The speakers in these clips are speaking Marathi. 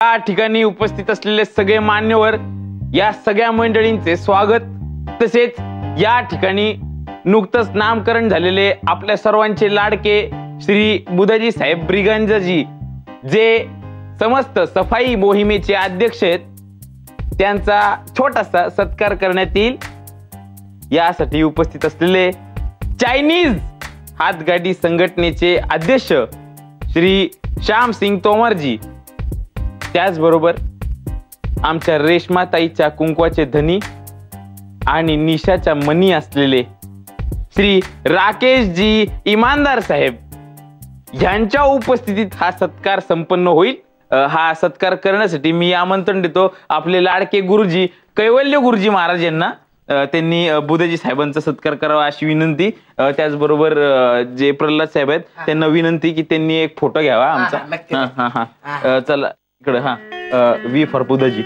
या ठिकाणी उपस्थित असलेले सगळे मान्यवर, या सगळ्या मंडळींचे स्वागत. तसेच या ठिकाणी नुकतंच नामकरण झालेले आपल्या सर्वांचे लाडके श्री बुधाजी साहेब ब्रिगंजाजी, जे समस्त सफाई मोहिमेचे अध्यक्ष आहेत, त्यांचा छोटासा सत्कार करण्यात येईल. यासाठी उपस्थित असलेले चायनीज हातगाडी संघटनेचे अध्यक्ष श्री श्याम सिंग तोमरजी, त्याचबरोबर आमच्या रेशमाताईच्या कुंकवाचे धनी आणि निशाच्या मनी असलेले श्री राकेशजी इमानदार साहेब, यांच्या उपस्थितीत हा सत्कार संपन्न होईल. हा सत्कार करण्यासाठी मी आमंत्रण देतो आपले लाडके गुरुजी कैवल्य गुरुजी महाराज यांना. त्यांनी बुधाजी साहेबांचा सत्कार करावा अशी विनंती. त्याचबरोबर जे प्रल्हाद साहेब आहेत त्यांना विनंती की त्यांनी एक फोटो घ्यावा आमचा. चला इकडे. We for Budhaji.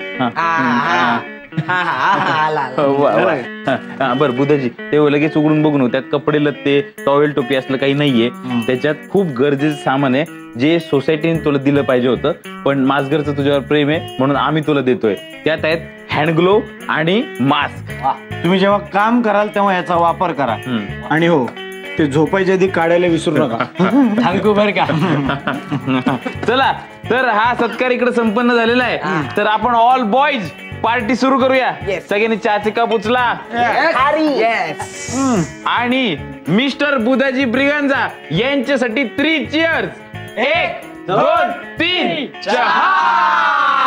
बर बुधाजी, ते लगेच उघडून बघून त्यात कपडे लत्ते टॉवेल टोपी असलं काही नाहीये. त्याच्यात खूप गरजेचं सामान आहे जे सोसायटीने तुला दिलं पाहिजे होतं, पण माझघरचं तुझ्यावर प्रेम आहे म्हणून आम्ही तुला देतोय. त्यात आहेत हँड ग्लोव्ह आणि मास्क. तुम्ही जेव्हा काम कराल तेव्हा याचा वापर करा. आणि हो, ते झोपायच्या आधी काढायला विसरू नका. थँक्यू बर का. चला तर हा सत्कार इकडे संपन्न झालेला आहे. तर आपण ऑल बॉयज पार्टी सुरू करूया. सगळ्यांनी चहाचे कप उचला आणि मिस्टर बुधाजी ब्रिगंजा यांच्यासाठी 3 चीयर्स. 1 2 3 चहा.